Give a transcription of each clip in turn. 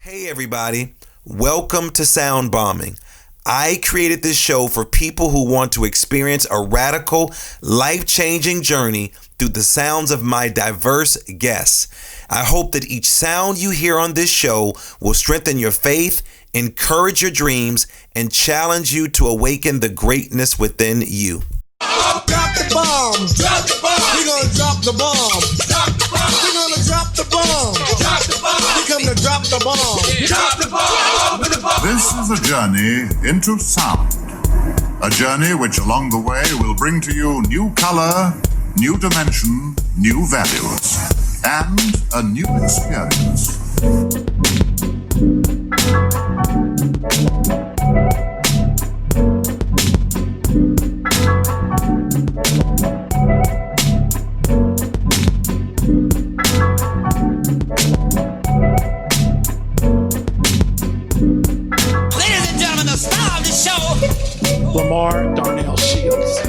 Hey everybody, welcome to Sound Bombing. I created this show for people who want to experience a radical, life-changing journey through the sounds of my diverse guests. I hope that each sound you hear on this show will strengthen your faith, encourage your dreams, and challenge you to awaken the greatness within you. Drop the bomb. Drop the bomb. We're gonna drop the bomb. Drop the bomb. We're gonna drop the bomb. Drop the bomb. We come to drop the bomb. Drop the bomb. This is a journey into sound. A journey which along the way will bring to you new color, new dimension, new values, and a new experience. Lamar Darnell Shields.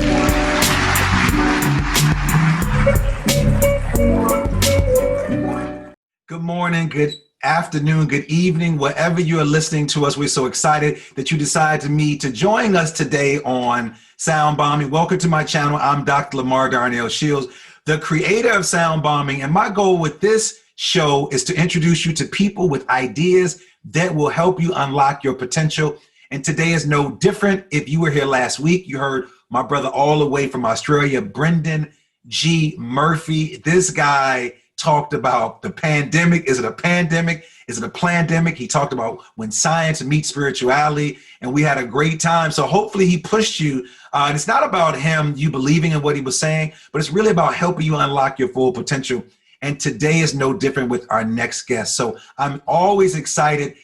Good morning, good afternoon, good evening, wherever you are listening to us. We're so excited that you decided to join us today on Sound Bombing. Welcome to my channel. I'm Dr. Lamar Darnell Shields, the creator of Sound Bombing, and my goal with this show is to introduce you to people with ideas that will help you unlock your potential. And today is no different. If you were here last week, you heard my brother all the way from Australia, Brendan G. Murphy. This guy talked about the pandemic. Is it a pandemic? Is it a plandemic? He talked about when science meets spirituality, and we had a great time. So hopefully he pushed you. And it's not about him, you believing in what he was saying, but it's really about helping you unlock your full potential. And today is no different with our next guest. So I'm always excited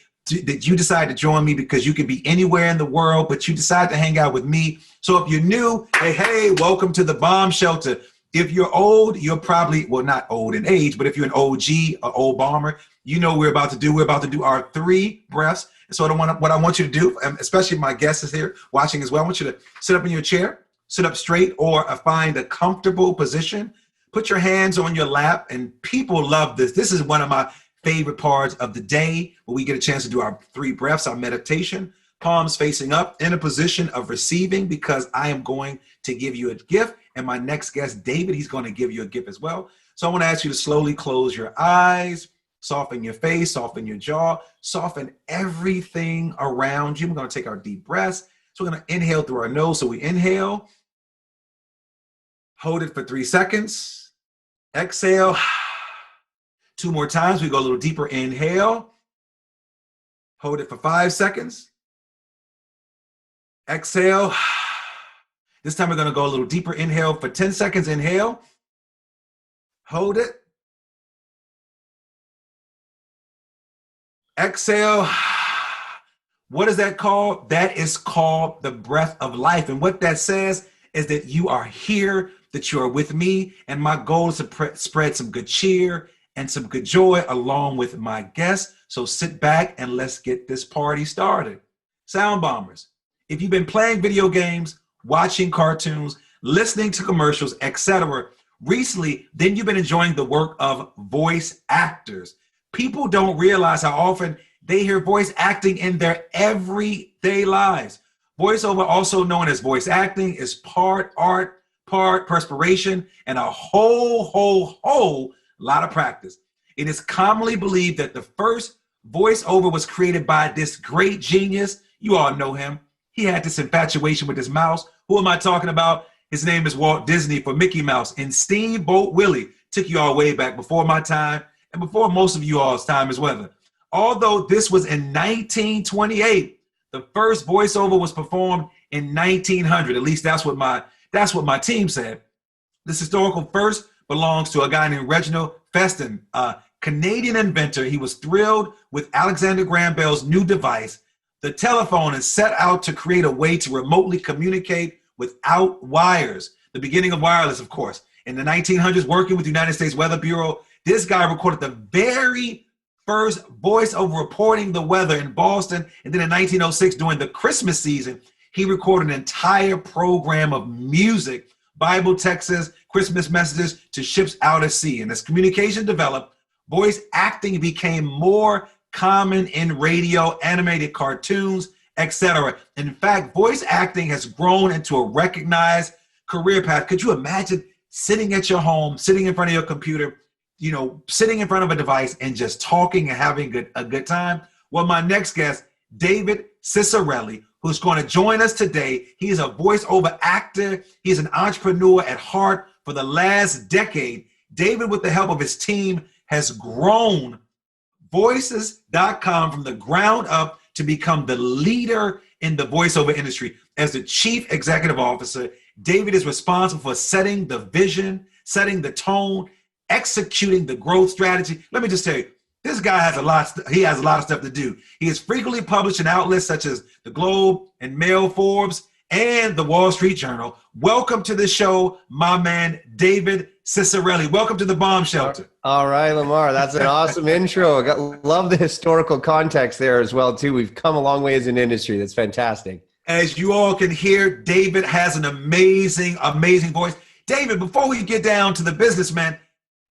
that you decide to join me because you can be anywhere in the world, but you decide to hang out with me. So if you're new, hey, welcome to the Bomb Shelter. If you're old, you're probably, well, not old in age, but if you're an OG, an old bomber, you know what we're about to do. We're about to do our 3 breaths. And so what I want you to do, especially my guest is here watching as well, I want you to sit up in your chair, sit up straight, or find a comfortable position. Put your hands on your lap, and people love this. This is one of my favorite parts of the day where we get a chance to do our 3 breaths, our meditation, palms facing up in a position of receiving, because I am going to give you a gift. And my next guest, David, he's going to give you a gift as well. So I want to ask you to slowly close your eyes, soften your face, soften your jaw, soften everything around you. We're going to take our deep breaths. So we're going to inhale through our nose. So we inhale, hold it for 3 seconds, exhale. 2 more times. We go a little deeper. Inhale. Hold it for 5 seconds. Exhale. This time we're going to go a little deeper. Inhale for 10 seconds. Inhale. Hold it. Exhale. What is that called? That is called the breath of life. And what that says is that you are here, that you are with me. And my goal is to spread some good cheer and some good joy along with my guests. So sit back and let's get this party started. Sound bombers, if you've been playing video games, watching cartoons, listening to commercials, etc., recently, then you've been enjoying the work of voice actors. People don't realize how often they hear voice acting in their everyday lives. Voiceover, also known as voice acting, is part art, part perspiration, and a whole lot of practice. It is commonly believed that the first voiceover was created by this great genius. You all know him. He had this infatuation with his mouse. Who am I talking about? His name is Walt Disney for Mickey Mouse. And Steamboat Willie took you all way back before my time and before most of you all's time as well. Although this was in 1928, the first voiceover was performed in 1900. At least that's what my team said. This historical first belongs to a guy named Reginald Feston, a Canadian inventor. He was thrilled with Alexander Graham Bell's new device, the telephone, and set out to create a way to remotely communicate without wires. The beginning of wireless, of course. In the 1900s, working with the United States Weather Bureau, this guy recorded the very first voiceover reporting the weather in Boston. And then in 1906, during the Christmas season, he recorded an entire program of music, Bible texts, Christmas messages to ships out at sea. And as communication developed, voice acting became more common in radio, animated cartoons, etc. In fact, voice acting has grown into a recognized career path. Could you imagine sitting at your home, sitting in front of your computer, sitting in front of a device and just talking and having a good time? Well, my next guest, David Ciccarelli, who's going to join us today. He is a voiceover actor. He's an entrepreneur at heart. For the last decade, David, with the help of his team, has grown Voices.com from the ground up to become the leader in the voiceover industry. As the chief executive officer, David is responsible for setting the vision, setting the tone, executing the growth strategy. Let me just tell you, this guy has a lot of stuff to do. He is frequently published in outlets such as The Globe and Mail, Forbes, and the Wall Street Journal. Welcome to the show, my man, David Ciccarelli. Welcome to the Bomb Shelter. All right, Lamar, that's an awesome intro. Love the historical context there as well, too. We've come a long way as an industry. That's fantastic. As you all can hear, David has an amazing, amazing voice. David, before we get down to the business, man,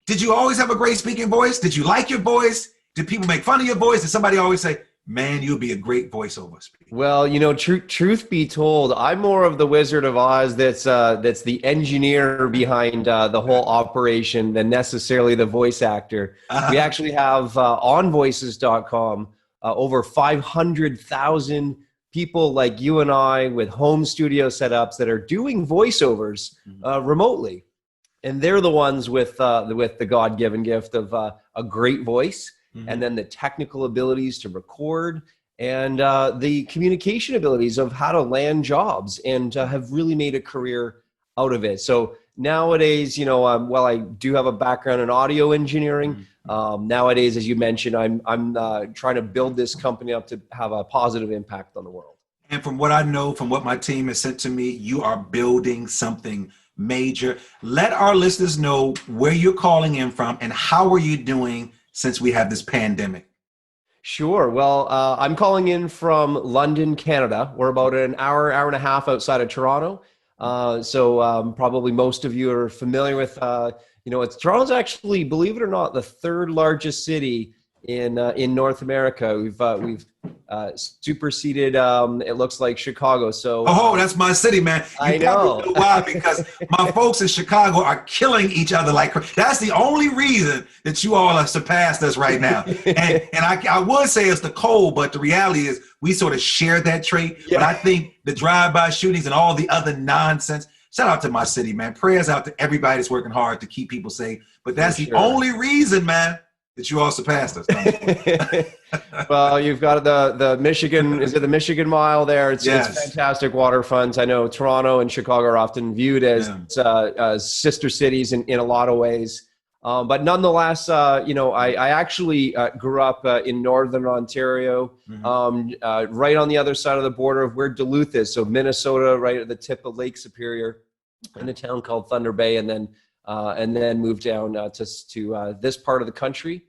did you always have a great speaking voice? Did you like your voice? Did people make fun of your voice? Did somebody always say, man, you'll be a great voiceover speaker? Well, truth be told, I'm more of the Wizard of Oz that's the engineer behind the whole operation than necessarily the voice actor. We actually have on Voices.com over 500,000 people like you and I with home studio setups that are doing voiceovers remotely. And they're the ones with the God-given gift of a great voice, and then the technical abilities to record, and the communication abilities of how to land jobs, and have really made a career out of it. So nowadays, while I do have a background in audio engineering, nowadays, as you mentioned, I'm trying to build this company up to have a positive impact on the world. And from what I know, from what my team has sent to me, you are building something major. Let our listeners know where you're calling in from and how are you doing since we have this pandemic. Sure. Well, I'm calling in from London, Canada. We're about an hour and a half outside of Toronto. So probably most of you are familiar with, Toronto's actually, believe it or not, the third largest city in North America. We've superseded, it looks like, Chicago. So that's my city, man. I know. Why? Because my folks in Chicago are killing each other like crazy. That's the only reason that you all have surpassed us right now. And I would say it's the cold, but the reality is we sort of share that trait. Yeah. But I think the drive-by shootings and all the other nonsense. Shout out to my city, man. Prayers out to everybody that's working hard to keep people safe. But that's the only reason, man, that you all surpassed us. Well, you've got the Michigan, is it the Michigan Mile there? It's fantastic waterfronts. I know Toronto and Chicago are often viewed as sister cities in a lot of ways. But nonetheless, I actually grew up in Northern Ontario, right on the other side of the border of where Duluth is. So Minnesota, right at the tip of Lake Superior, in a town called Thunder Bay, and then moved down to this part of the country.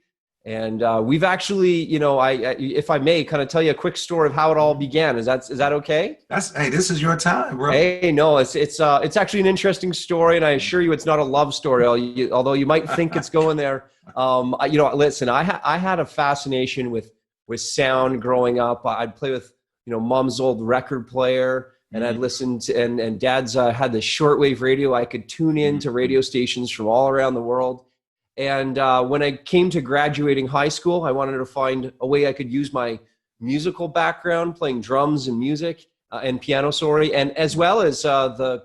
And we've actually, if I may, kind of tell you a quick story of how it all began. Is that okay? Hey, this is your time, bro. Hey, no, it's actually an interesting story, and I assure you, it's not a love story. Although you might think it's going there. Listen, I had a fascination with sound growing up. I'd play with mom's old record player. And I'd listen to, and dad's had the shortwave radio. I could tune in to radio stations from all around the world. And when I came to graduating high school, I wanted to find a way I could use my musical background, playing drums and music and piano, and as well as the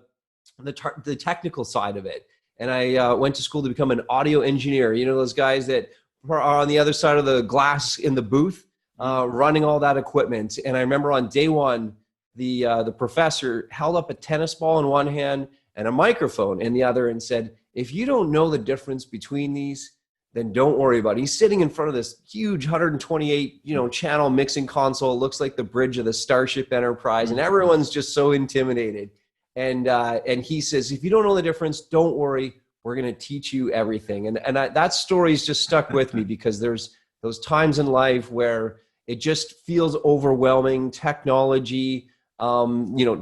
technical side of it. And I went to school to become an audio engineer. Those guys that are on the other side of the glass in the booth, running all that equipment. And I remember on day one, the professor held up a tennis ball in one hand and a microphone in the other and said, if you don't know the difference between these, then don't worry about it. He's sitting in front of this huge 128, channel mixing console. It looks like the bridge of the Starship Enterprise, and everyone's just so intimidated. And he says, if you don't know the difference, don't worry. We're going to teach you everything. And that story's just stuck with me because there's those times in life where it just feels overwhelming. Technology,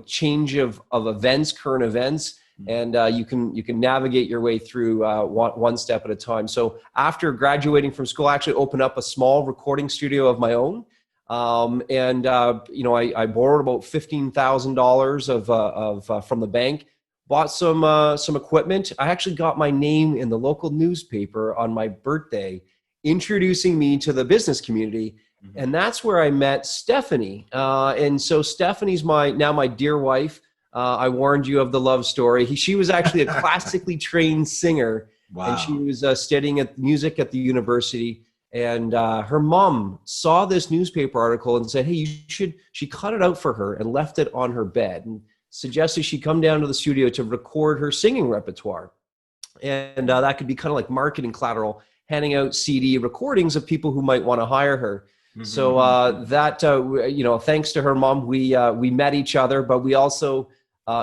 change of events, current events. and you can navigate your way through one step at a time. So after graduating from school, I actually opened up a small recording studio of my own. I borrowed about $15,000 from the bank, bought some equipment. I actually got my name in the local newspaper on my birthday, introducing me to the business community. And that's where I met Stephanie. And so Stephanie's now my dear wife. I warned you of the love story. She was actually a classically trained singer. Wow. And she was studying music at the university. And her mom saw this newspaper article and said, hey, she cut it out for her and left it on her bed and suggested she come down to the studio to record her singing repertoire. And that could be kind of like marketing collateral, handing out CD recordings of people who might want to hire her. Mm-hmm. So thanks to her mom, we met each other, but we also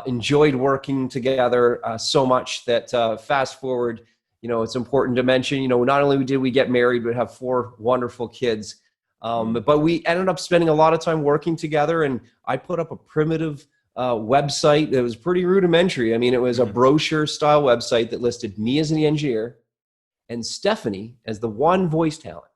enjoyed working together so much that fast forward, it's important to mention, not only did we get married, but have 4 wonderful kids. But we ended up spending a lot of time working together, and I put up a primitive website that was pretty rudimentary. I mean, it was a brochure style website that listed me as the engineer and Stephanie as the one voice talent.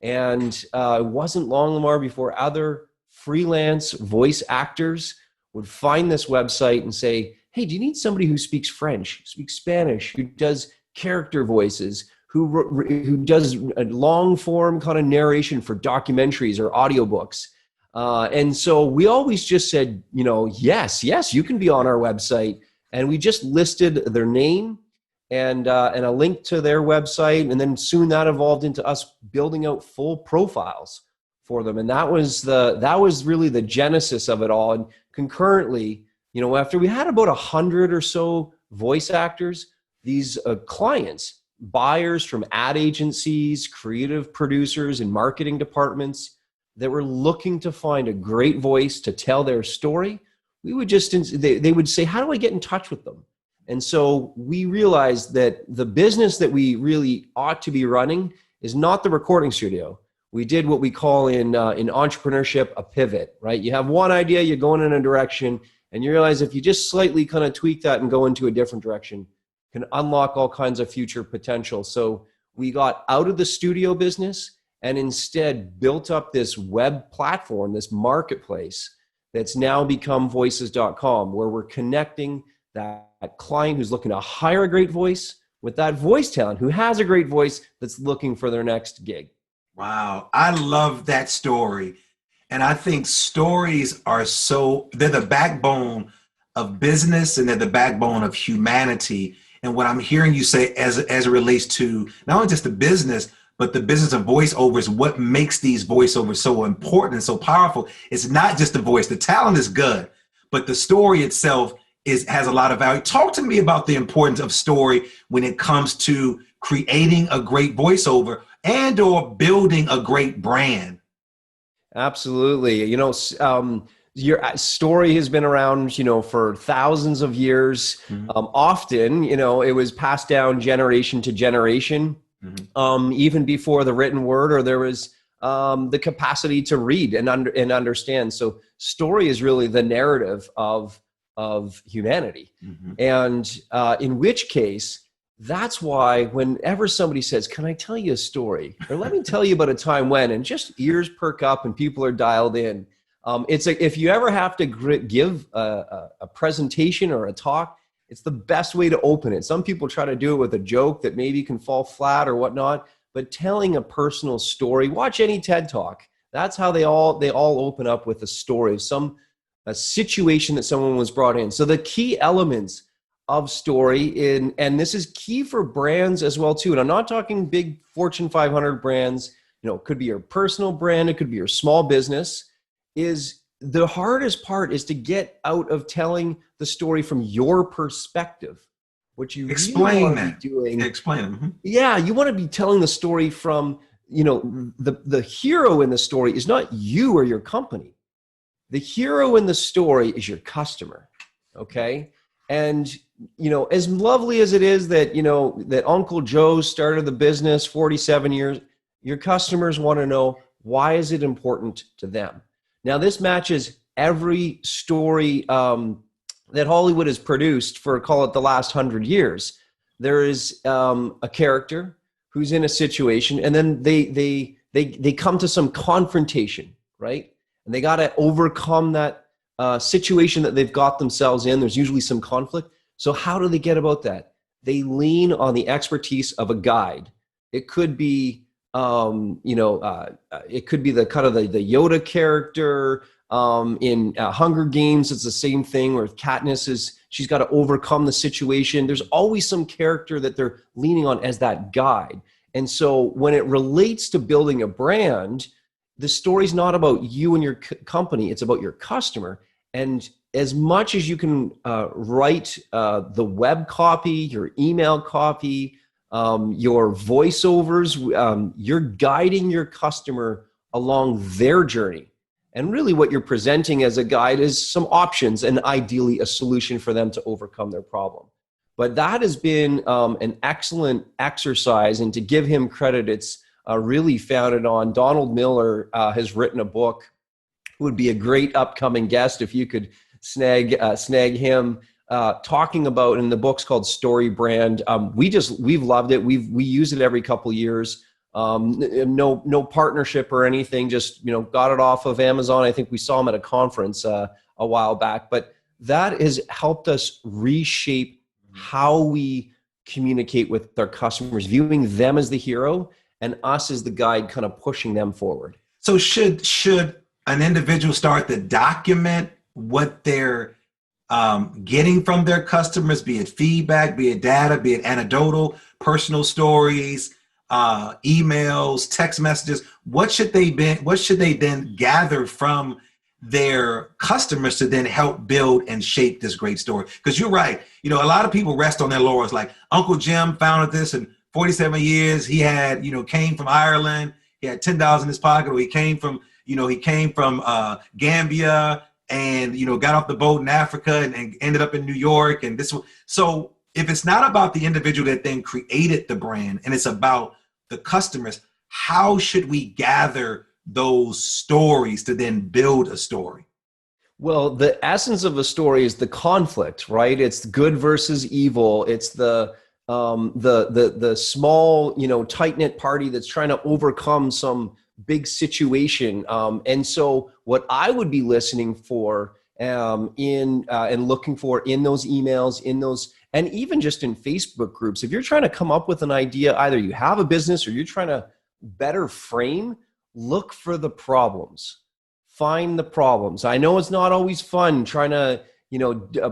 And it wasn't long, Lamar, before other freelance voice actors would find this website and say, hey, do you need somebody who speaks French, speaks Spanish, who does character voices, who does a long form kind of narration for documentaries or audiobooks? And so we always just said, yes, you can be on our website. And we just listed their name and a link to their website. And then soon that evolved into us building out full profiles for them. And that was really the genesis of it all. And concurrently, after we had about 100 or so voice actors, these clients, buyers from ad agencies, creative producers, and marketing departments that were looking to find a great voice to tell their story, they would say, how do I get in touch with them? And so we realized that the business that we really ought to be running is not the recording studio. We did what we call in entrepreneurship a pivot, right? You have one idea, you're going in a direction, and you realize if you just slightly kind of tweak that and go into a different direction, can unlock all kinds of future potential. So we got out of the studio business and instead built up this web platform, this marketplace that's now become voices.com, where we're connecting that client who's looking to hire a great voice with that voice talent who has a great voice that's looking for their next gig. Wow. I love that story. And I think stories they're the backbone of business, and they're the backbone of humanity. And what I'm hearing you say as it relates to not only just the business, but the business of voiceovers, what makes these voiceovers so important and so powerful, it's not just the voice. The talent is good, but the story itself has a lot of value. Talk to me about the importance of story when it comes to creating a great voiceover and or building a great brand. Absolutely. Your story has been around, for thousands of years. Mm-hmm. Often, it was passed down generation to generation, even before the written word, or there was the capacity to read and understand. So story is really the narrative of humanity. Mm-hmm. And in which case, that's why whenever somebody says, can I tell you a story? Or let me tell you about a time when, and just ears perk up and people are dialed in. If you ever have to give a presentation or a talk, it's the best way to open it. Some people try to do it with a joke that maybe can fall flat or whatnot, but telling a personal story, watch any TED Talk. That's how they all open up with a story of a situation that someone was brought in. So the key elements of story and this is key for brands as well too. And I'm not talking big Fortune 500 brands, it could be your personal brand, it could be your small business. Is the hardest part is to get out of telling the story from your perspective. What you explain really that. Doing, explain it. Mm-hmm. Yeah, you want to be telling the story from, the hero in the story is not you or your company. The hero in the story is your customer. Okay. And, as lovely as it is that, that Uncle Joe started the business 47 years, your customers want to know, why is it important to them? Now, this matches every story that Hollywood has produced for, call it, the last 100 years. There is a character who's in a situation, and then they come to some confrontation, right? And they got to overcome that situation that they've got themselves in. There's usually some conflict. So how do they get about that? They lean on the expertise of a guide. It could be, it could be the kind of the Yoda character in Hunger Games. It's the same thing where Katniss she's got to overcome the situation. There's always some character that they're leaning on as that guide. And so when it relates to building a brand, the story's not about you and your company. It's about your customer. And as much as you can write the web copy, your email copy, your voiceovers, you're guiding your customer along their journey. And really what you're presenting as a guide is some options and ideally a solution for them to overcome their problem. But that has been an excellent exercise. And to give him credit, it's really founded on Donald Miller has written a book, who would be a great upcoming guest if you could snag him, talking about, and the book's called Story Brand. We've loved it. We use it every couple years. No partnership or anything, just, got it off of Amazon. I think we saw him at a conference a while back, but that has helped us reshape how we communicate with our customers, viewing them as the hero and us as the guide, kind of pushing them forward. So should an individual start to document what they're getting from their customers, be it feedback, be it data, be it anecdotal, personal stories, emails, text messages? What should they then gather from their customers to then help build and shape this great story? Because you're right. A lot of people rest on their laurels. Like Uncle Jim founded this in 47 years. He had, came from Ireland. He had $10 in his pocket, or he came from Gambia and, got off the boat in Africa and ended up in New York. And so if it's not about the individual that then created the brand and it's about the customers, how should we gather those stories to then build a story? Well, the essence of a story is the conflict, right? It's good versus evil. It's the small, tight-knit party that's trying to overcome some big situation. And so what I would be listening for and looking for in those emails, and even just in Facebook groups, if you're trying to come up with an idea, either you have a business or you're trying to better frame, look for the problems. Find the problems. I know it's not always fun trying to,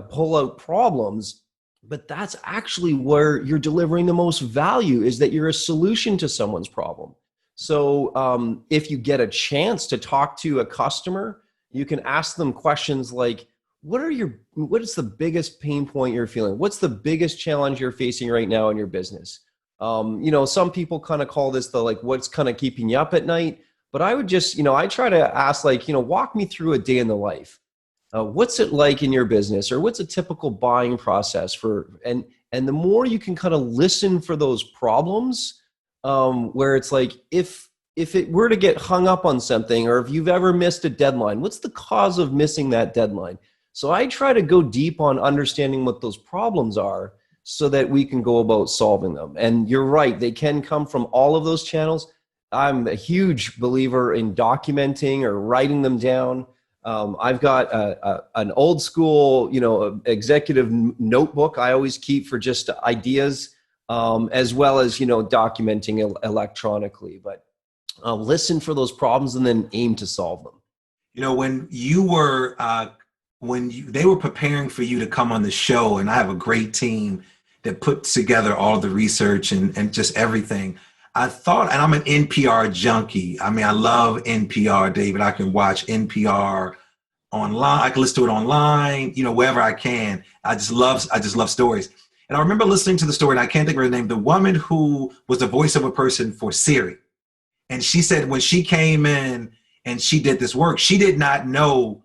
pull out problems, but that's actually where you're delivering the most value, is that you're a solution to someone's problem. So if you get a chance to talk to a customer, you can ask them questions like, what is the biggest pain point you're feeling? What's the biggest challenge you're facing right now in your business? Some people kind of call this what's kind of keeping you up at night. But I would just, I try to ask walk me through a day in the life. What's it like in your business, or what's a typical buying process and the more you can kind of listen for those problems, where it's like, if it were to get hung up on something, or if you've ever missed a deadline, what's the cause of missing that deadline? So I try to go deep on understanding what those problems are so that we can go about solving them. And you're right, they can come from all of those channels. I'm a huge believer in documenting or writing them down. I've got an old school, executive notebook I always keep for just ideas, as well as, documenting electronically. But listen for those problems and then aim to solve them. When you were, they were preparing for you to come on the show, and I have a great team that puts together all the research and just everything. I thought, and I'm an NPR junkie. I mean, I love NPR, David. I can watch NPR online. I can listen to it online, wherever I can. I just love stories. And I remember listening to the story, and I can't think of her name, the woman who was the voiceover person for Siri. And she said when she came in and she did this work, she did not know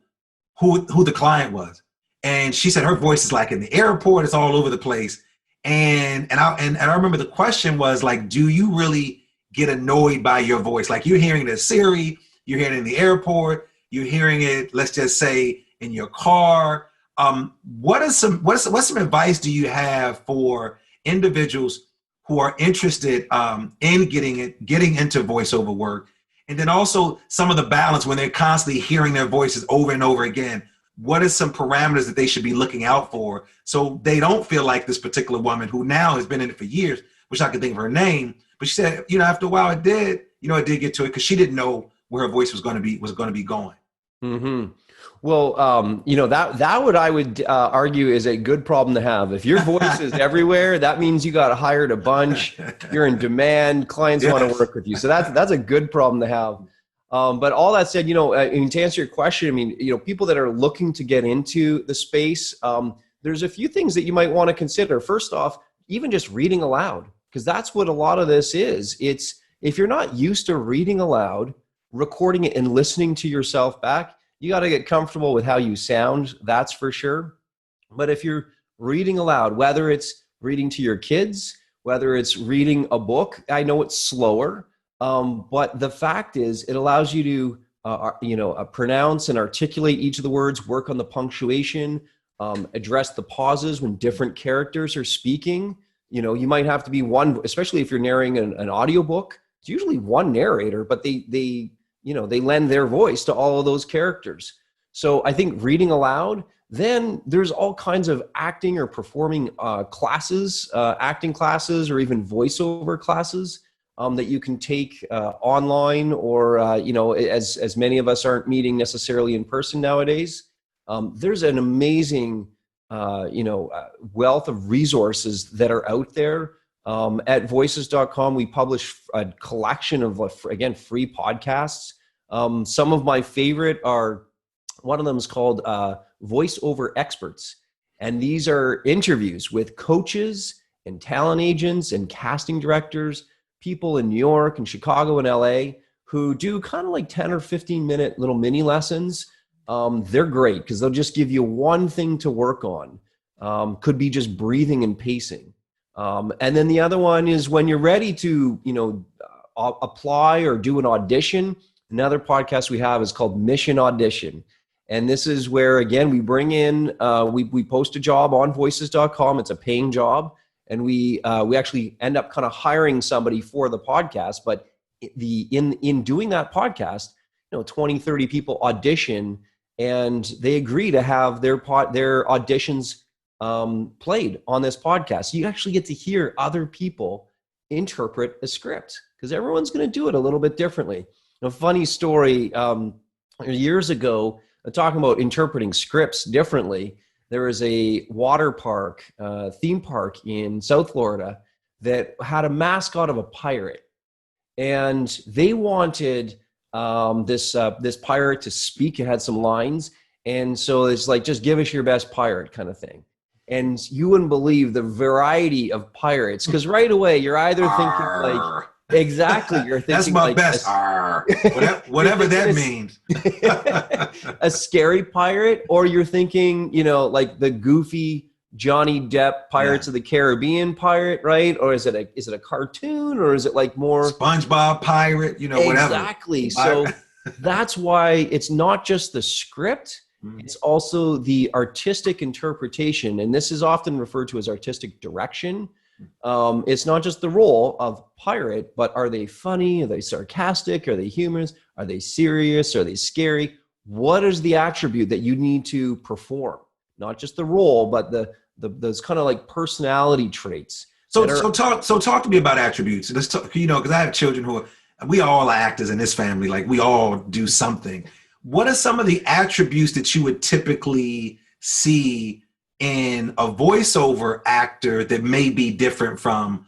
who the client was. And she said her voice is like in the airport, it's all over the place. And I remember the question was like, do you really get annoyed by your voice? Like, you're hearing it at Siri, you're hearing it in the airport, you're hearing it, let's just say, in your car. What's some advice do you have for individuals who are interested in getting into voiceover work, and then also some of the balance when they're constantly hearing their voices over and over again? What are some parameters that they should be looking out for so they don't feel like this particular woman who now has been in it for years, which I can think of her name, but she said, after a while it did get to it because she didn't know where her voice was going to be going. Mm-hmm. Well, that would, I would argue, is a good problem to have. If your voice is everywhere, that means you got hired a bunch. You're in demand. Clients want to work with you. So that's a good problem to have. But all that said, and to answer your question, I mean, people that are looking to get into the space, there's a few things that you might want to consider. First off, even just reading aloud, because that's what a lot of this is. It's if you're not used to reading aloud, recording it and listening to yourself back, you got to get comfortable with how you sound, that's for sure. But if you're reading aloud, whether it's reading to your kids, whether it's reading a book, I know it's slower, but the fact is it allows you to, pronounce and articulate each of the words, work on the punctuation, address the pauses when different characters are speaking. You might have to be one, especially if you're narrating an audiobook, it's usually one narrator, but they lend their voice to all of those characters. So I think reading aloud, then there's all kinds of acting or performing classes, acting classes, or even voiceover classes that you can take online, or, as many of us aren't meeting necessarily in person nowadays. There's an amazing, wealth of resources that are out there. At voices.com, we publish a collection of, again, free podcasts. Some of my favorite are, one of them is called Voiceover Experts. And these are interviews with coaches and talent agents and casting directors, people in New York and Chicago and LA who do kind of like 10 or 15 minute little mini lessons. They're great because they'll just give you one thing to work on. Could be just breathing and pacing. And then the other one is when you're ready to, apply or do an audition. Another podcast we have is called Mission Audition. And this is where, again, we bring in, we post a job on voices.com. It's a paying job. And we actually end up kind of hiring somebody for the podcast. But in doing that podcast, 20, 30 people audition, and they agree to have their auditions played on this podcast. So you actually get to hear other people interpret a script because everyone's going to do it a little bit differently. A funny story, years ago, talking about interpreting scripts differently, there was a water park, theme park in South Florida that had a mascot of a pirate. And they wanted this pirate to speak. It had some lines. And so it's like, just give us your best pirate kind of thing. And you wouldn't believe the variety of pirates, because right away you're either thinking like, exactly, you're thinking that's my like best, whatever that means. A scary pirate, or you're thinking, like the goofy Johnny Depp Pirates of the Caribbean pirate, right? Or is it a cartoon, or is it like more SpongeBob pirate, whatever. Exactly. So that's why it's not just the script. It's also the artistic interpretation, and this is often referred to as artistic direction. It's not just the role of pirate, but are they funny? Are they sarcastic? Are they humorous? Are they serious? Are they scary? What is the attribute that you need to perform? Not just the role, but those kind of like personality traits. So talk to me about attributes. Let's talk, because I have children we all are actors in this family. Like, we all do something. What are some of the attributes that you would typically see in a voiceover actor that may be different from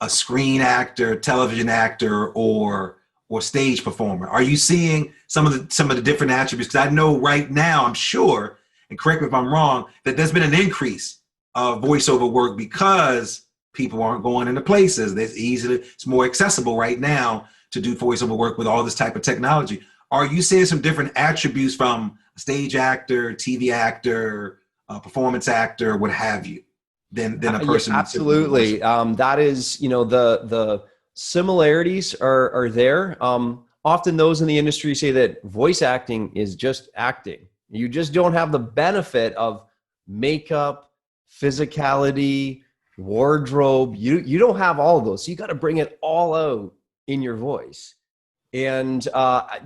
a screen actor, television actor, or stage performer? Are you seeing some of the different attributes? Because I know right now, I'm sure, and correct me if I'm wrong, that there's been an increase of voiceover work because people aren't going into places. It's more accessible right now to do voiceover work with all this type of technology. Are you seeing some different attributes from a stage actor, TV actor, performance actor, what have you, than a person? Yeah, absolutely. That is, the similarities are there. Often those in the industry say that voice acting is just acting. You just don't have the benefit of makeup, physicality, wardrobe. You don't have all of those. So you got to bring it all out in your voice. And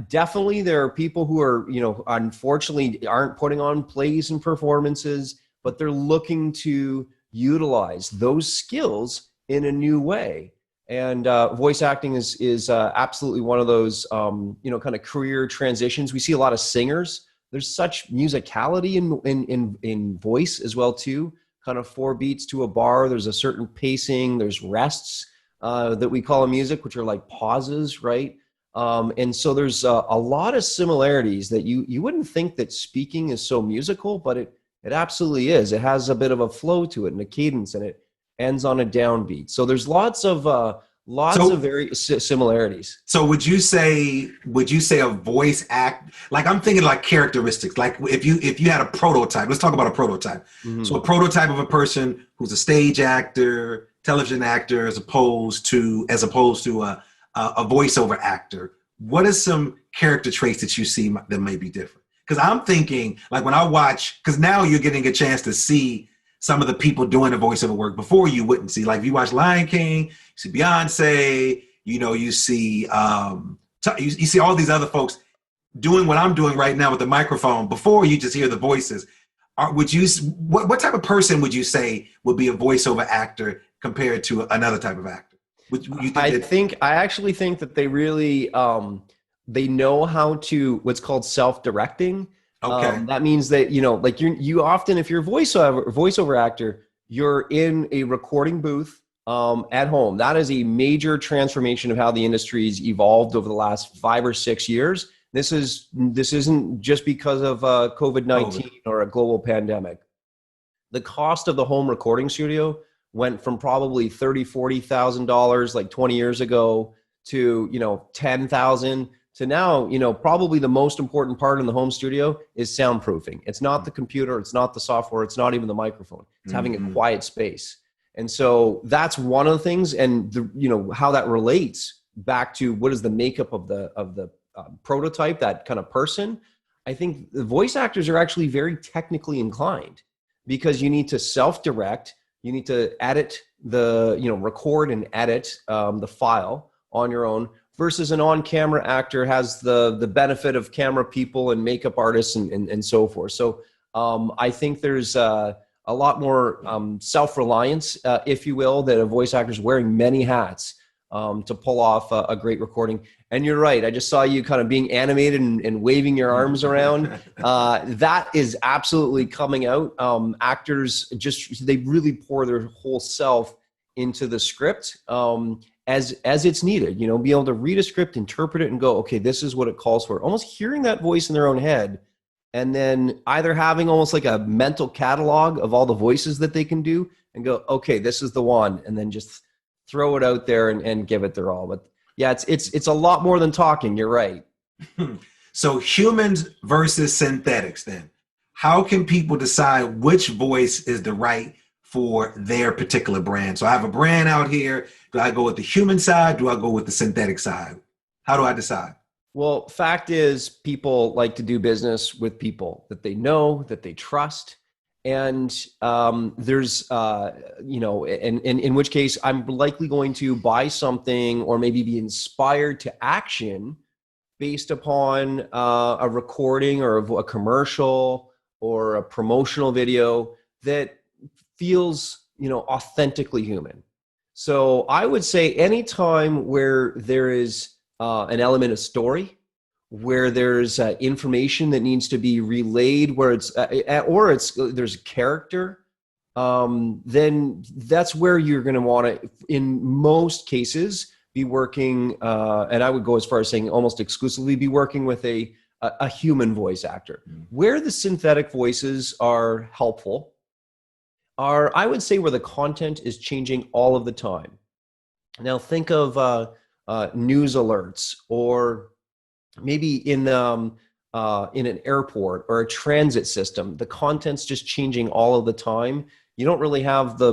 definitely there are people who are, unfortunately aren't putting on plays and performances, but they're looking to utilize those skills in a new way. And voice acting is absolutely one of those, kind of career transitions. We see a lot of singers. There's such musicality in voice as well too. Kind of 4 beats to a bar. There's a certain pacing. There's rests that we call in music, which are like pauses, right? And so there's a lot of similarities that you wouldn't think that speaking is so musical, but it absolutely is. It has a bit of a flow to it and a cadence, and it ends on a downbeat. So there's lots of very similarities. So would you say a voice act, like I'm thinking like characteristics, like if you had a prototype, let's talk about a prototype. Mm-hmm. So a prototype of a person who's a stage actor, television actor, as opposed to a voiceover actor, what are some character traits that you see that may be different? Because I'm thinking, like when I watch, because now you're getting a chance to see some of the people doing the voiceover work before you wouldn't see. Like if you watch Lion King, you see Beyonce, you see you see all these other folks doing what I'm doing right now with the microphone before you just hear the voices. What type of person would you say would be a voiceover actor compared to another type of actor? I actually think that they really they know how to what's called self-directing. Okay. That means that like you often, if you're a voiceover actor, you're in a recording booth at home. That is a major transformation of how the industry's evolved over the last 5 or 6 years. This isn't just because of COVID-19 or a global pandemic. The cost of the home recording studio went from probably $30,000-$40,000 like 20 years ago to $10,000 to now, probably the most important part in the home studio is soundproofing. It's not the computer, it's not the software, it's not even the microphone. It's having a quiet space. And so that's one of the things, and how that relates back to what is the makeup of the prototype, that kind of person. I think the voice actors are actually very technically inclined because you need to self-direct. You need to edit record and edit the file on your own, versus an on-camera actor has the benefit of camera people and makeup artists and so forth. So I think there's a lot more self-reliance, if you will, that a voice actor is wearing many hats to pull off a great recording. And you're right. I just saw you kind of being animated and waving your arms around. That is absolutely coming out. Actors they really pour their whole self into the script as it's needed. Be able to read a script, interpret it, and go, okay, this is what it calls for. Almost hearing that voice in their own head, and then either having almost like a mental catalog of all the voices that they can do, and go, okay, this is the one, and then just throw it out there and give it their all. But yeah, it's a lot more than talking. You're right. So humans versus synthetics then. How can people decide which voice is the right for their particular brand? So I have a brand out here. Do I go with the human side? Do I go with the synthetic side? How do I decide? Well, fact is, people like to do business with people that they know, that they trust. And there's, in which case I'm likely going to buy something or maybe be inspired to action based upon a recording or a commercial or a promotional video that feels, authentically human. So I would say anytime where there is an element of story, where there's information that needs to be relayed, where there's a character, then that's where you're going to want to, in most cases, be working, and I would go as far as saying almost exclusively be working with a human voice actor. Where the synthetic voices are helpful are, I would say, where the content is changing all of the time. Now think of news alerts, or maybe in an airport or a transit system. The content's just changing all of the time. You don't really have the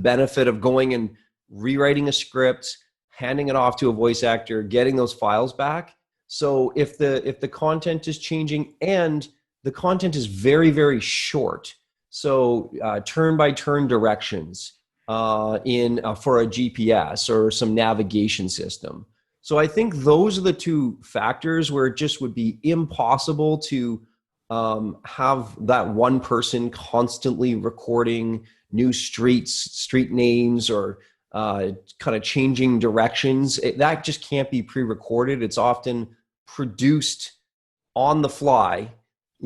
benefit of going and rewriting a script, handing it off to a voice actor, getting those files back. So if the content is changing and the content is very, very short, So turn-by-turn directions in for a GPS or some navigation system. So I think those are the two factors where it just would be impossible to have that one person constantly recording new street names, or kind of changing directions. That just can't be pre-recorded. It's often produced on the fly,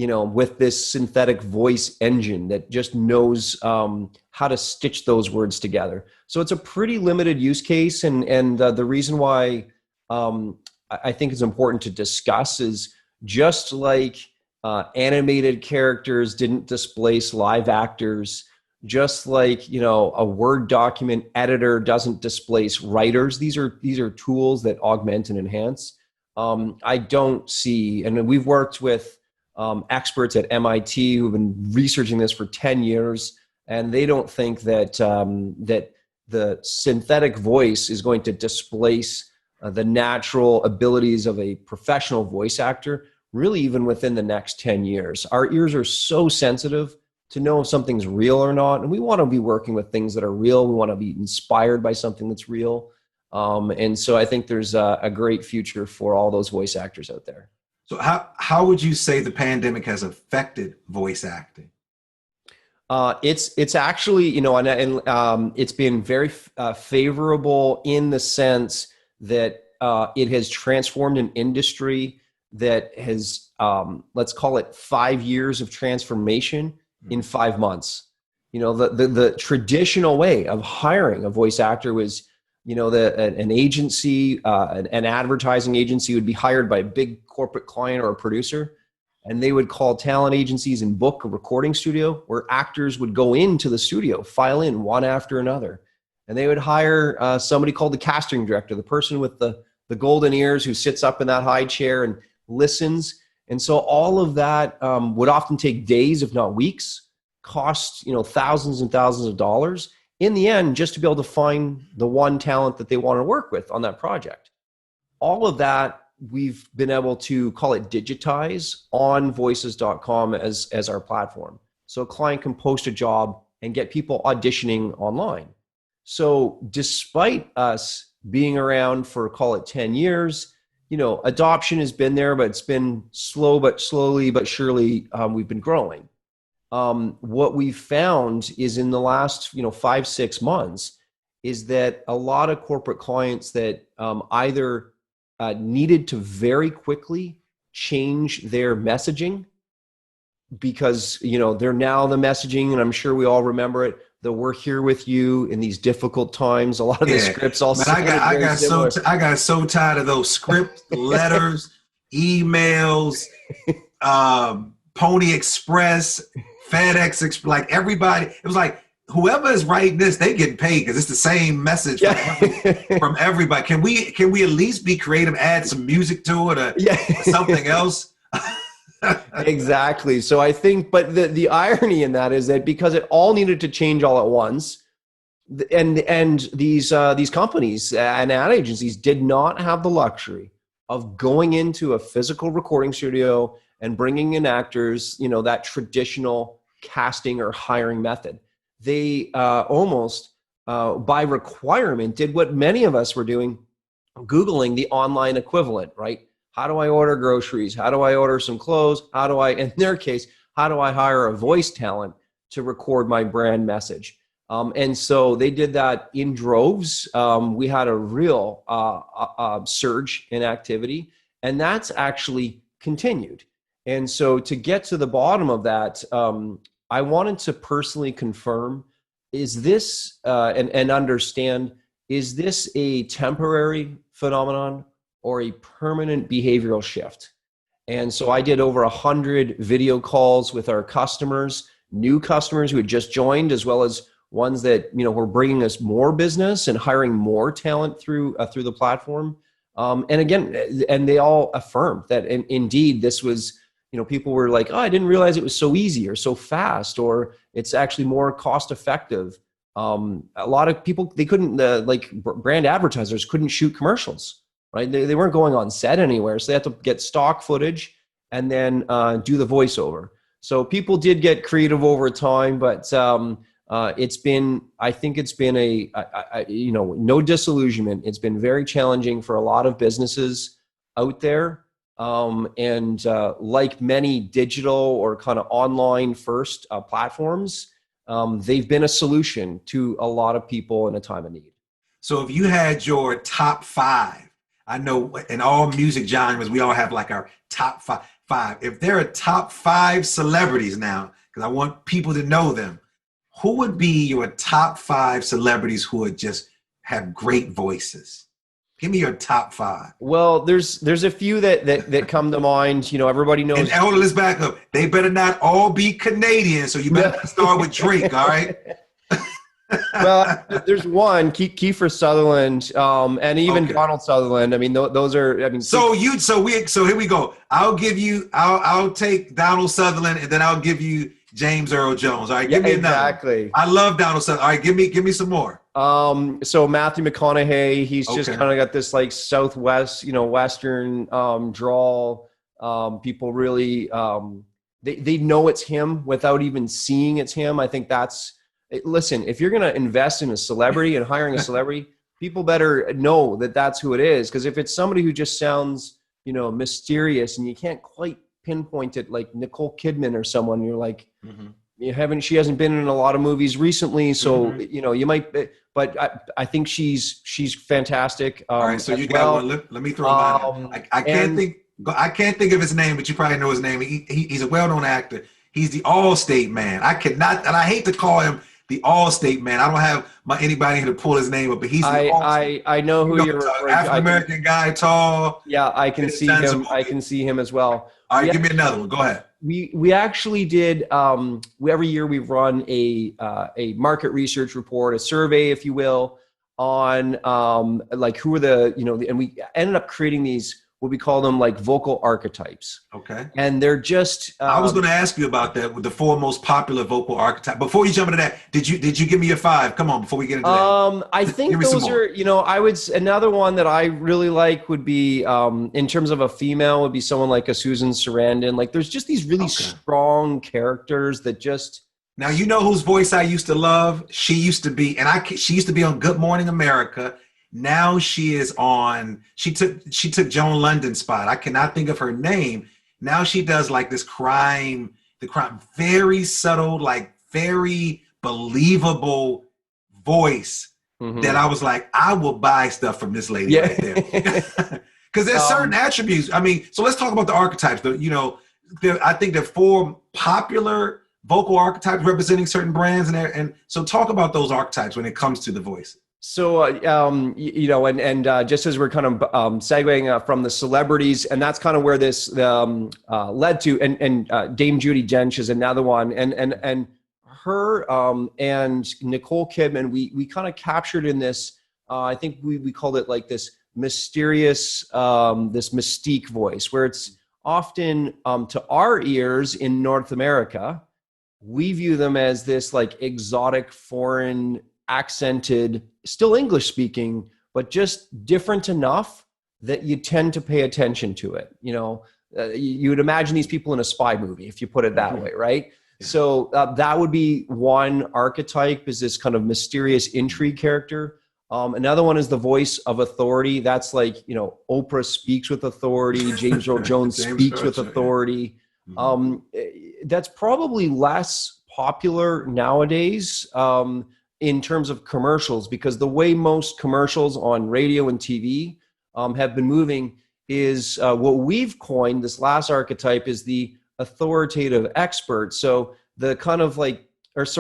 with this synthetic voice engine that just knows how to stitch those words together. So it's a pretty limited use case. And the reason why I think it's important to discuss is, just like animated characters didn't displace live actors, just like, a Word document editor doesn't displace writers. These are tools that augment and enhance. I don't see, and we've worked with experts at MIT who've been researching this for 10 years, and they don't think that that the synthetic voice is going to displace the natural abilities of a professional voice actor, really even within the next 10 years. Our ears are so sensitive to know if something's real or not, and we want to be working with things that are real. We want to be inspired by something that's real. And so I think there's a great future for all those voice actors out there. So how would you say the pandemic has affected voice acting? It's actually, and it's been very favorable in the sense that it has transformed an industry that has, let's call it 5 years of transformation in 5 months. The traditional way of hiring a voice actor was, an agency, an advertising agency would be hired by a big corporate client or a producer, and they would call talent agencies and book a recording studio where actors would go into the studio, file in one after another. And they would hire somebody called the casting director, the person with the golden ears who sits up in that high chair and listens. And so all of that would often take days, if not weeks, cost thousands and thousands of dollars in the end, just to be able to find the one talent that they want to work with on that project. All of that we've been able to, call it, digitize on voices.com as our platform. So a client can post a job and get people auditioning online. So despite us being around for, call it, 10 years, adoption has been there, but it's been slowly but surely, we've been growing. What we've found is in the last 5-6 months is that a lot of corporate clients that either needed to very quickly change their messaging because they're now the messaging, and I'm sure we all remember it, that we're here with you in these difficult times. A lot of the scripts all I got so tired of those script letters, emails, Pony Express, FedEx, like everybody. It was like whoever is writing this, they get paid because it's the same message from everybody. Can we at least be creative, add some music to it or something else? Exactly. So I think, but the irony in that is that because it all needed to change all at once, and these companies and ad agencies did not have the luxury of going into a physical recording studio and bringing in actors, that traditional casting or hiring method. They almost by requirement did what many of us were doing, Googling the online equivalent, right? How do I order groceries? How do I order some clothes? In their case, how do I hire a voice talent to record my brand message? And so they did that in droves. We had a real surge in activity, and that's actually continued. And so to get to the bottom of that, I wanted to personally confirm, is this, and understand, is this a temporary phenomenon or a permanent behavioral shift? And so I did over 100 video calls with our customers, new customers who had just joined, as well as ones that were bringing us more business and hiring more talent through the platform. And again, and they all affirmed that indeed this was, people were like, oh, I didn't realize it was so easy or so fast, or it's actually more cost effective. A lot of people, they couldn't, like brand advertisers couldn't shoot commercials, right? They weren't going on set anywhere. So they had to get stock footage and then do the voiceover. So people did get creative over time, but it's been, I think it's been no disillusionment. It's been very challenging for a lot of businesses out there. And like many digital or kind of online first platforms, they've been a solution to a lot of people in a time of need. So if you had your top 5, I know in all music genres, we all have like our top five. If there are top 5 celebrities now, because I want people to know them, who would be your top 5 celebrities who would just have great voices? Give me your top 5. Well, there's a few that come to mind. You know, everybody knows. And hold on, let's back up. They better not all be Canadian, so you better not start with Drake, all right? Well, there's one, Kiefer Sutherland, and even Donald Sutherland. I mean, those are. I mean, so here we go. I'll take Donald Sutherland, and then I'll give you James Earl Jones. All right, give me another. Exactly. I love Donald Sutherland. All right, give me some more. So Matthew McConaughey, he's just kind of got this like Southwest, Western drawl. People really they know it's him without even seeing it's him. I think that's. Listen, if you're going to invest in a celebrity and hiring a celebrity, people better know that that's who it is. Because if it's somebody who just sounds, mysterious and you can't quite pinpoint it, like Nicole Kidman or someone, you're like, she hasn't been in a lot of movies recently, so you might. But I think she's fantastic. All right, so you got one. Let me throw mine out. I can't think of his name, but you probably know his name. He's a well-known actor. He's the Allstate man. I cannot, and I hate to call him the Allstate man. I don't have anybody here to pull his name up, but he's the Allstate. I know who you're referring to. African American guy, tall. Yeah, I can see him. I can see him as well. All right, give me another one. Go ahead. We actually did. Every year we run a market research report, a survey, if you will, on like who are the and we ended up creating these. What we call them, like vocal archetypes. Okay. And they're just. I was going to ask you about that with the 4 most popular vocal archetypes. Before you jump into that, did you give me your 5? Come on, before we get into that. I think those are, I would. Another one that I really like would be, in terms of a female, would be someone like a Susan Sarandon. Like, there's just these really strong characters that just. Now you know whose voice I used to love. She used to be, she used to be on Good Morning America. Now she is on. She took Joan London's spot. I cannot think of her name. Now she does like this crime, very subtle, like very believable voice that I was like, I will buy stuff from this lady right there. Because there's certain attributes. I mean, so let's talk about the archetypes. I think there are 4 popular vocal archetypes representing certain brands, and so talk about those archetypes when it comes to the voice. So, just as we're kind of segueing from the celebrities, and that's kind of where this led to, and Dame Judi Dench is another one, and her and Nicole Kidman, we kind of captured in this, I think we called it like this mysterious, this mystique voice, where it's often to our ears in North America, we view them as this like exotic foreign accented, still English speaking, but just different enough that you tend to pay attention to it. You would imagine these people in a spy movie, if you put it that way, right? Yeah. So that would be one archetype, is this kind of mysterious intrigue character. Another one is the voice of authority. That's like, Oprah speaks with authority. James Earl Jones speaks with authority. Yeah. That's probably less popular nowadays. In terms of commercials, because the way most commercials on radio and TV have been moving is what we've coined, this last archetype, is the authoritative expert. So the kind of like, it's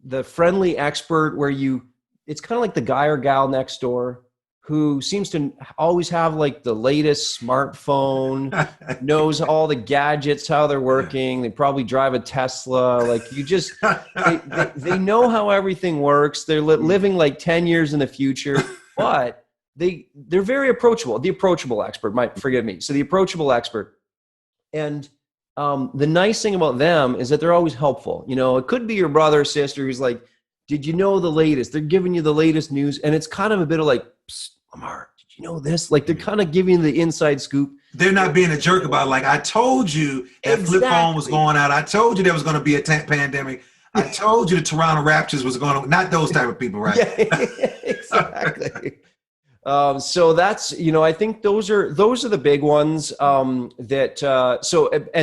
the friendly expert where it's kind of like the guy or gal next door who seems to always have like the latest smartphone, knows all the gadgets, how they're working. They probably drive a Tesla. Like they know how everything works. They're living like 10 years in the future, but they're very approachable. The approachable expert, forgive me. So the approachable expert. And the nice thing about them is that they're always helpful. It could be your brother or sister who's like, did you know the latest? They're giving you the latest news. And it's kind of a bit of like, Lamar, did you know this? Like they're kind of giving you the inside scoop. They're not being a jerk about it. Like, I told you that flip phone was going out. I told you there was going to be a pandemic. I told you the Toronto Raptors was going to, not those type of people, right? Yeah, exactly. So that's, I think those are the big ones and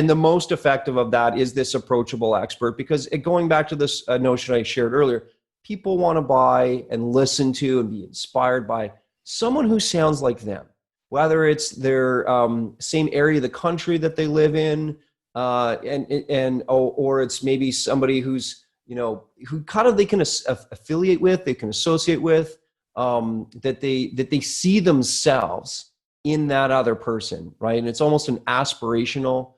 the most effective of that is this approachable expert, because going back to this notion I shared earlier, people want to buy and listen to and be inspired by someone who sounds like them, whether it's their same area of the country that they live in, or it's maybe somebody who's, who kind of they can affiliate with, they can associate with, that they see themselves in that other person, right? And it's almost an aspirational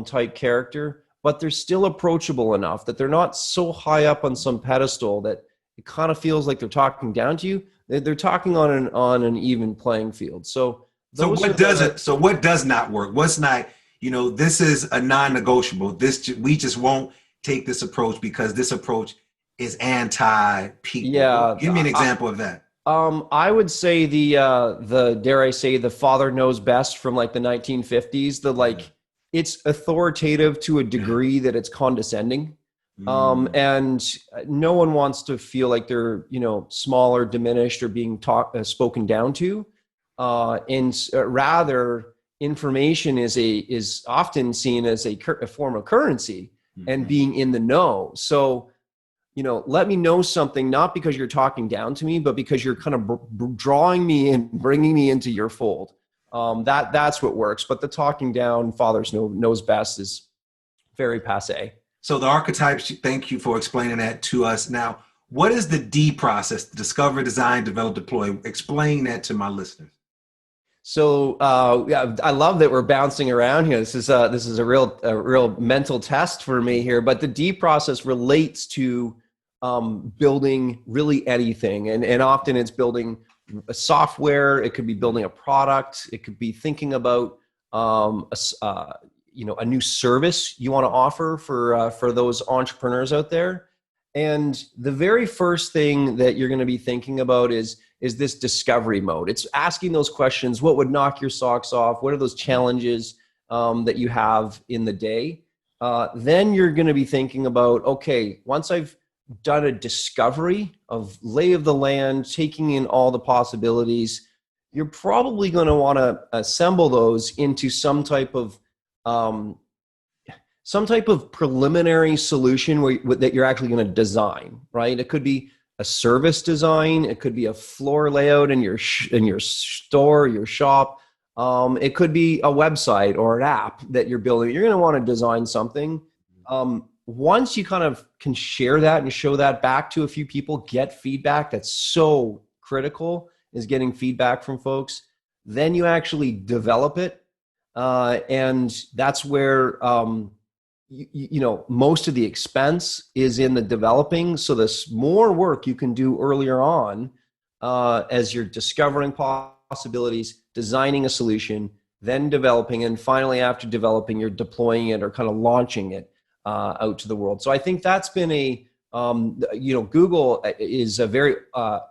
type character, but they're still approachable enough that they're not so high up on some pedestal that it kind of feels like they're talking down to you. They're talking on an even playing field. So what does not work? What's not, this is a non-negotiable. We just won't take this approach because this approach is anti-people. Yeah. Give me an example of that. I would say the dare I say, the father knows best from like the 1950s, it's authoritative to a degree that it's condescending. And no one wants to feel like they're, small or diminished or being spoken down to. Rather, information is often seen as a form of currency and being in the know. So, let me know something, not because you're talking down to me, but because you're kind of drawing me in, bringing me into your fold. That's what works. But the talking down, fathers knows best, is very passé. So the archetypes, thank you for explaining that to us. Now, what is the D process? Discover, design, develop, deploy. Explain that to my listeners. So I love that we're bouncing around here. This is a real mental test for me here. But the D process relates to building really anything, and often it's building a software. It could be building a product. It could be thinking about a new service you want to offer for those entrepreneurs out there. And the very first thing that you're going to be thinking about is this discovery mode. It's asking those questions. What would knock your socks off? What are those challenges that you have in the day? Then you're going to be thinking about, okay, once I've done a discovery of lay of the land, taking in all the possibilities, you're probably going to want to assemble those into some type of preliminary solution that you're actually going to design, right? It could be a service design. It could be a floor layout in your store, your shop. It could be a website or an app that you're building. You're going to want to design something. Once you kind of can share that and show that back to a few people, get feedback. That's so critical, is getting feedback from folks. Then you actually develop it. And that's where, most of the expense is in the developing. So there's more work you can do earlier on as you're discovering possibilities, designing a solution, then developing, and finally after developing, you're deploying it or kind of launching it out to the world. So I think that's been Google is a very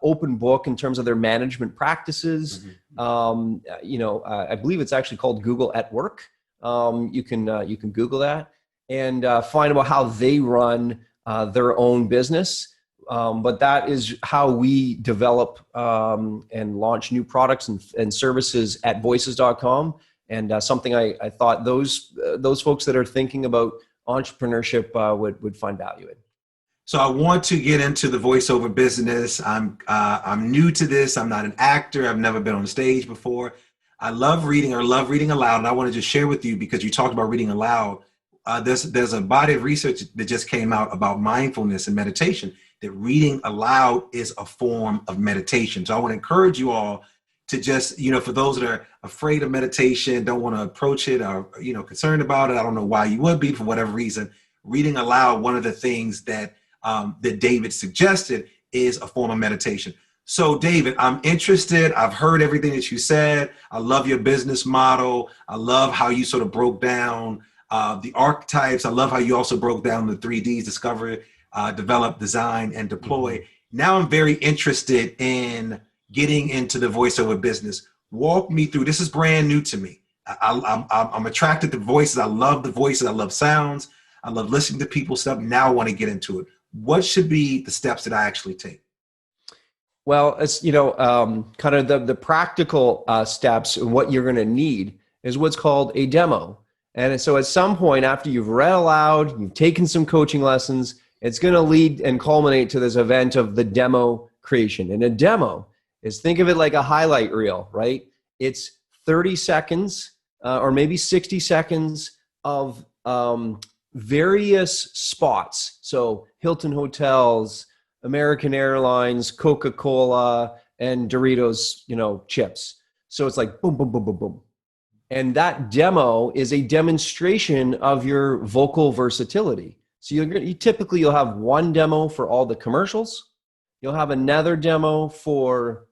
open book in terms of their management practices. I believe it's actually called Google at Work. You can Google that and find out how they run their own business. But that is how we develop and launch new products and services at voices.com. And something I thought those folks that are thinking about entrepreneurship would find value in. So I want to get into the voiceover business. I'm new to this. I'm not an actor. I've never been on stage before. I love reading aloud. And I want to just share with you, because you talked about reading aloud. There's a body of research that just came out about mindfulness and meditation, that reading aloud is a form of meditation. So I want to encourage you all to just, for those that are afraid of meditation, don't want to approach it, or, concerned about it. I don't know why you would be, for whatever reason. Reading aloud, one of the things that David suggested, is a form of meditation. So David, I'm interested. I've heard everything that you said. I love your business model. I love how you sort of broke down the archetypes. I love how you also broke down the 3Ds: discover, develop, design, and deploy. Now I'm very interested in getting into the voiceover business. Walk me through. This is brand new to me. I'm attracted to voices. I love the voices. I love sounds. I love listening to people's stuff. Now I want to get into it. What should be the steps that I actually take? Well, it's, kind of the practical steps and what you're going to need is what's called a demo. And so at some point after you've read aloud, you've taken some coaching lessons, it's going to lead and culminate to this event of the demo creation. And a demo is, think of it like a highlight reel, right? It's 30 seconds or maybe 60 seconds of various spots. So Hilton Hotels, American Airlines, Coca-Cola, and Doritos, chips. So it's like boom, boom, boom, boom, boom. And that demo is a demonstration of your vocal versatility. So you'll have one demo for all the commercials. You'll have another demo for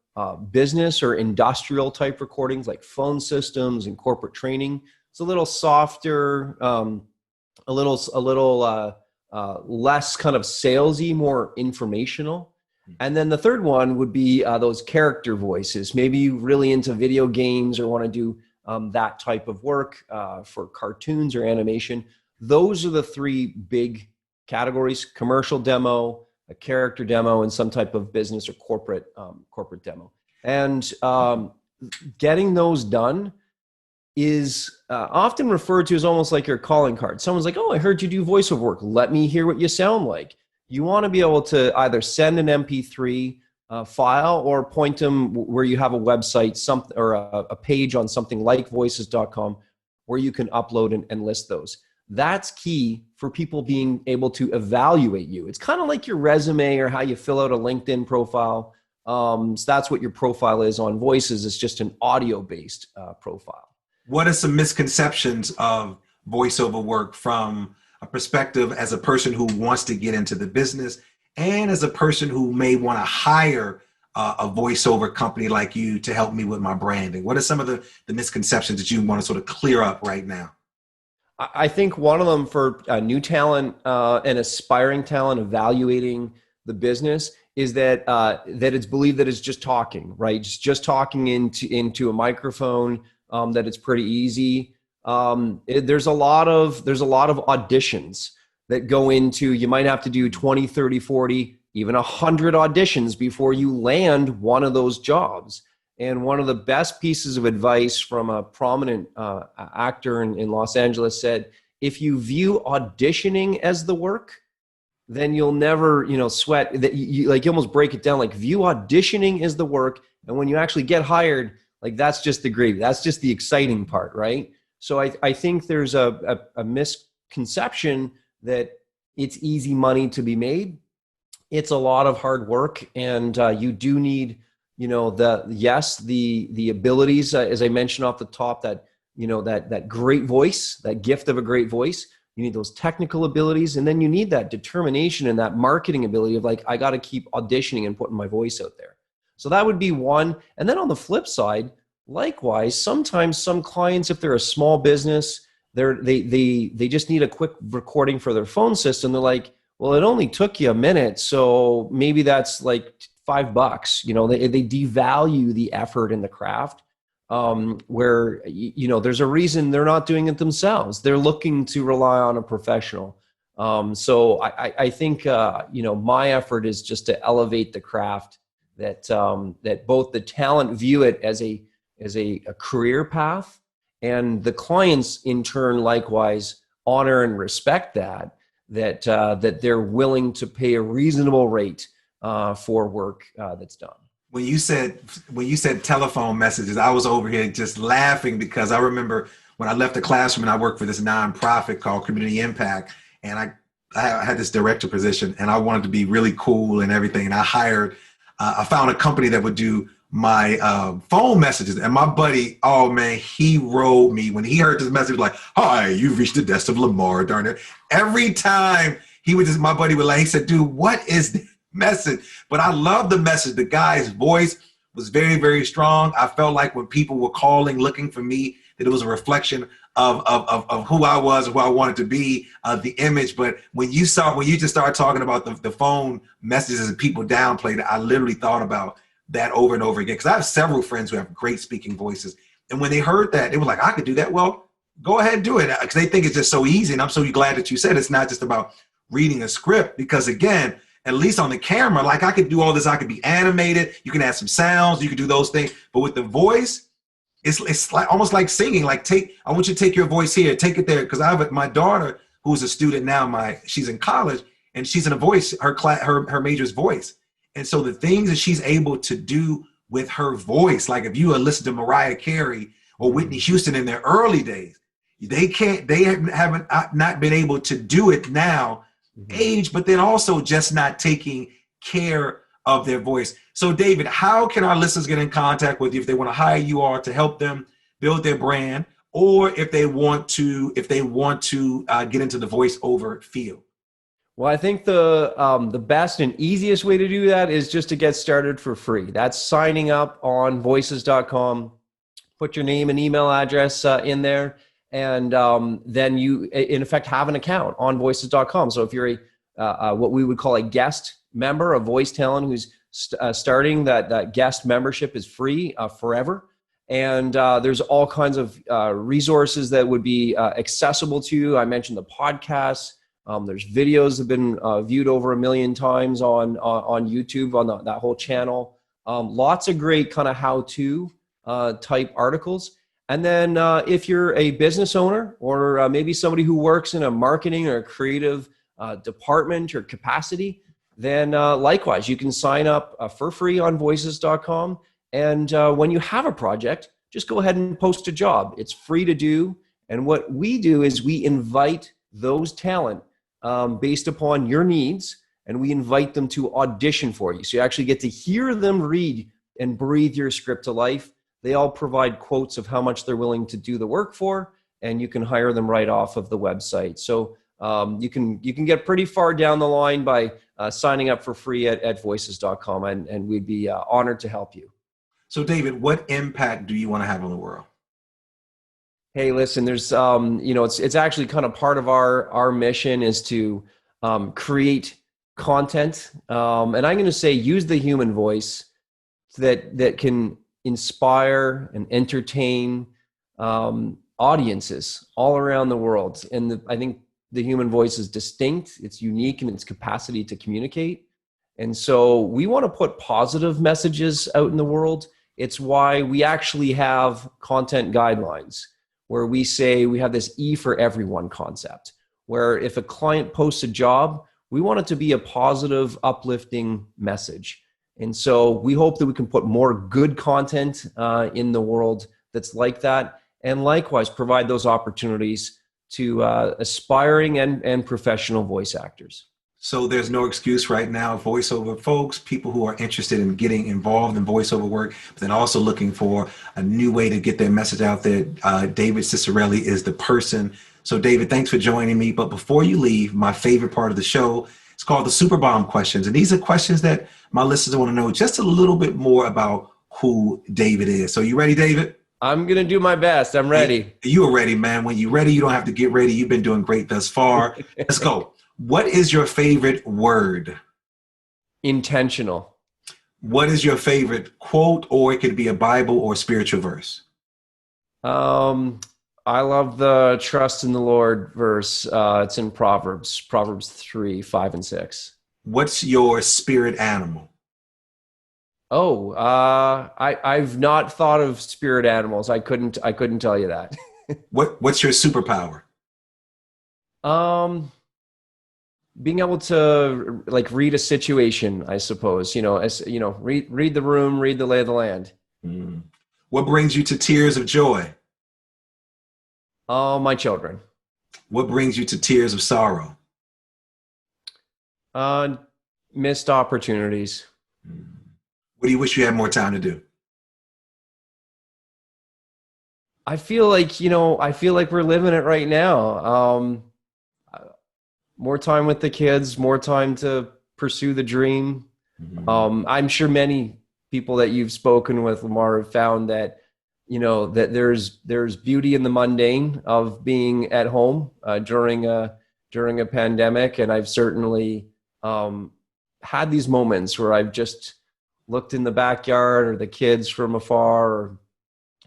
business or industrial type recordings like phone systems and corporate training. It's a little softer, a little less kind of salesy, more informational. And then the third one would be those character voices. Maybe you're really into video games or want to do that type of work for cartoons or animation. Those are the three big categories: commercial demo, a character demo, and some type of business or corporate demo. And getting those done is often referred to as almost like your calling card. Someone's like, oh, I heard you do voiceover work. Let me hear what you sound like. You want to be able to either send an MP3 file or point them where you have a website, something or a page on something like voices.com where you can upload and list those. That's key for people being able to evaluate you. It's kind of like your resume or how you fill out a LinkedIn profile. So that's what your profile is on Voices. It's just an audio-based profile. What are some misconceptions of voiceover work from a perspective as a person who wants to get into the business and as a person who may want to hire a voiceover company like you to help me with my branding? What are some of the misconceptions that you want to sort of clear up right now? I think one of them for new talent and aspiring talent evaluating the business is that it's believed that it's just talking, right? Just talking into a microphone, that it's pretty easy. There's a lot of auditions that go into, you might have to do 20, 30, 40, even 100 auditions before you land one of those jobs. And one of the best pieces of advice from a prominent actor in Los Angeles said, if you view auditioning as the work, then you'll never, sweat that. You almost break it down, like view auditioning as the work. And when you actually get hired, like that's just the gravy. That's just the exciting part, right? So I think there's a misconception that it's easy money to be made. It's a lot of hard work, and you do need, the abilities, as I mentioned off the top, that that great voice, that gift of a great voice. You need those technical abilities, and then you need that determination and that marketing ability of I got to keep auditioning and putting my voice out there. So that would be one. And then on the flip side, likewise, sometimes some clients, if they're a small business, they just need a quick recording for their phone system. They're like, well, it only took you a minute, so maybe that's like $5. They devalue the effort in the craft, where there's a reason they're not doing it themselves. They're looking to rely on a professional. So I think my effort is just to elevate the craft, that both the talent view it as a career path, and the clients in turn likewise honor and respect that they're willing to pay a reasonable rate for work that's done. When you said telephone messages, I was over here just laughing because I remember when I left the classroom and I worked for this nonprofit called Community Impact, and I had this director position, and I wanted to be really cool and everything, and I found a company that would do my phone messages, and my buddy, oh man, he rolled me when he heard this message, like, hi, you've reached the desk of Lamar, darn it. Every time my buddy would he said, dude, what is the message? But I love the message. The guy's voice was very, very strong. I felt like when people were calling, looking for me, that it was a reflection of who I was, who I wanted to be, the image. But when you just started talking about the phone messages and people downplayed it, I literally thought about that over and over again, because I have several friends who have great speaking voices, And when they heard that, they were like, I could do that. Well, go ahead and do it, because they think it's just so easy. And I'm so glad that you said it's not just about reading a script, because again, at least on the camera, like I could do all this. I could be animated. You can add some sounds. You can do those things. But with the voice, it's like almost like singing. Like I want you to take your voice here, take it there. Because I have my daughter who's a student now. She's in college and she's in a voice. Her major's voice. And so the things that she's able to do with her voice, like if you listen to Mariah Carey or Whitney Houston in their early days, they haven't not been able to do it now, age, but then also just not taking care of their voice. So David, how can our listeners get in contact with you if they want to hire you or to help them build their brand, or if they want to get into the voiceover field? Well, I think the best and easiest way to do that is just to get started for free. That's signing up on voices.com. Put your name and email address in there, and then you, in effect, have an account on voices.com. So if you're what we would call a guest member, a voice talent who's starting, that guest membership is free forever. And there's all kinds of resources that would be accessible to you. I mentioned the podcasts. There's videos that have been viewed over 1 million times on YouTube on that whole channel. Lots of great kind of how-to type articles. And then if you're a business owner or maybe somebody who works in a marketing or a creative department or capacity, then likewise, you can sign up for free on voices.com. And when you have a project, just go ahead and post a job. It's free to do. And what we do is we invite those talent based upon your needs, and we invite them to audition for you. So you actually get to hear them read and breathe your script to life. They all provide quotes of how much they're willing to do the work for, and you can hire them right off of the website. So you can get pretty far down the line by signing up for free at voices.com, and we'd be honored to help you. So David, what impact do you want to have on the world? Hey, listen, there's, it's actually kind of part of our mission is to create content. And I'm going to say, use the human voice that can inspire and entertain audiences all around the world. And I think the human voice is distinct. It's unique in its capacity to communicate. And so we want to put positive messages out in the world. It's why we actually have content guidelines, where we say we have this E for everyone concept, where if a client posts a job, we want it to be a positive, uplifting message. And so we hope that we can put more good content in the world that's like that, and likewise provide those opportunities to aspiring and professional voice actors. So there's no excuse right now, voiceover folks, people who are interested in getting involved in voiceover work, but then also looking for a new way to get their message out there. David Ciccarelli is the person. So David, thanks for joining me. But before you leave, my favorite part of the show, it's called the Super Bomb questions. And these are questions that my listeners want to know just a little bit more about who David is. So you ready, David? I'm going to do my best. I'm ready. You are ready, man. When you're ready, you don't have to get ready. You've been doing great thus far. Let's go. What is your favorite word? Intentional. What is your favorite quote, or it could be a Bible or spiritual verse? I love the trust in the Lord verse. It's in Proverbs 3, 5, and 6. What's your spirit animal? Oh, I've not thought of spirit animals. I couldn't tell you that. What's your superpower? Being able to like read a situation, I suppose, read the room, read the lay of the land. What brings you to tears of joy? Oh, my children. What brings you to tears of sorrow? Missed opportunities. What do you wish you had more time to do? I feel like we're living it right now. More time with the kids, more time to pursue the dream. I'm sure many people that you've spoken with, Lamar, have found that, that there's beauty in the mundane of being at home during a pandemic. And I've certainly had these moments where I've just looked in the backyard or the kids from afar, or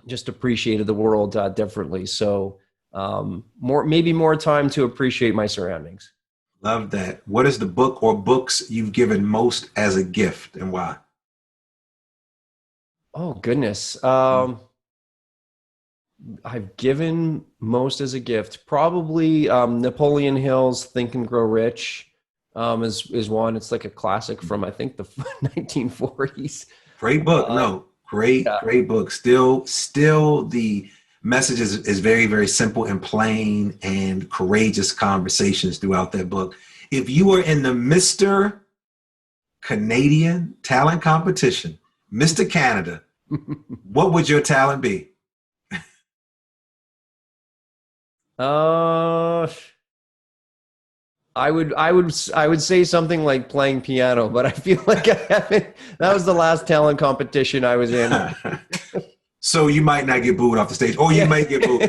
just appreciated the world differently. So maybe more time to appreciate my surroundings. Love that. What is the book or books you've given most as a gift, and why? Oh, goodness. I've given most as a gift. Probably Napoleon Hill's Think and Grow Rich is one. It's like a classic from, I think, the 1940s. Great book. Great book. Still the message is very, very simple and plain, and courageous conversations throughout that book. If you were in the Mr. Canadian talent competition, Mr. Canada, what would your talent be? I would say something like playing piano, but I feel like I haven't. That was the last talent competition I was in. So you might not get booed off the stage, or you might get booed.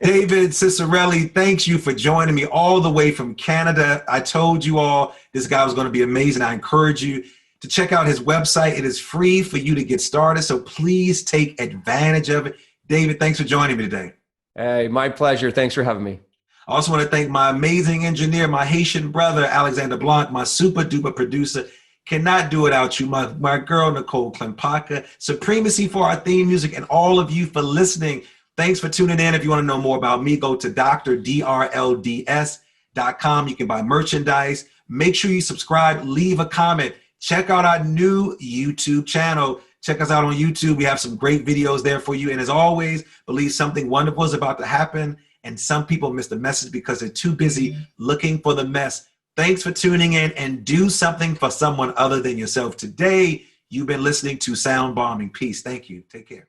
David Ciccarelli, thanks you for joining me all the way from Canada. I told you all this guy was going to be amazing. I encourage you to check out his website. It is free for you to get started, so please take advantage of it. David, thanks for joining me today. Hey, my pleasure. Thanks for having me. I also want to thank my amazing engineer, my Haitian brother, Alexander Blanc, my super duper producer. Cannot do it without you. My girl, Nicole Klempaka, Supremacy for our theme music, and all of you for listening. Thanks for tuning in. If you want to know more about me, go to drlds.com. You can buy merchandise. Make sure you subscribe, leave a comment. Check out our new YouTube channel. Check us out on YouTube. We have some great videos there for you. And as always, believe something wonderful is about to happen. And some people miss the message because they're too busy looking for the mess. Thanks for tuning in, and do something for someone other than yourself. Today, you've been listening to Sound Bombing. Peace. Thank you. Take care.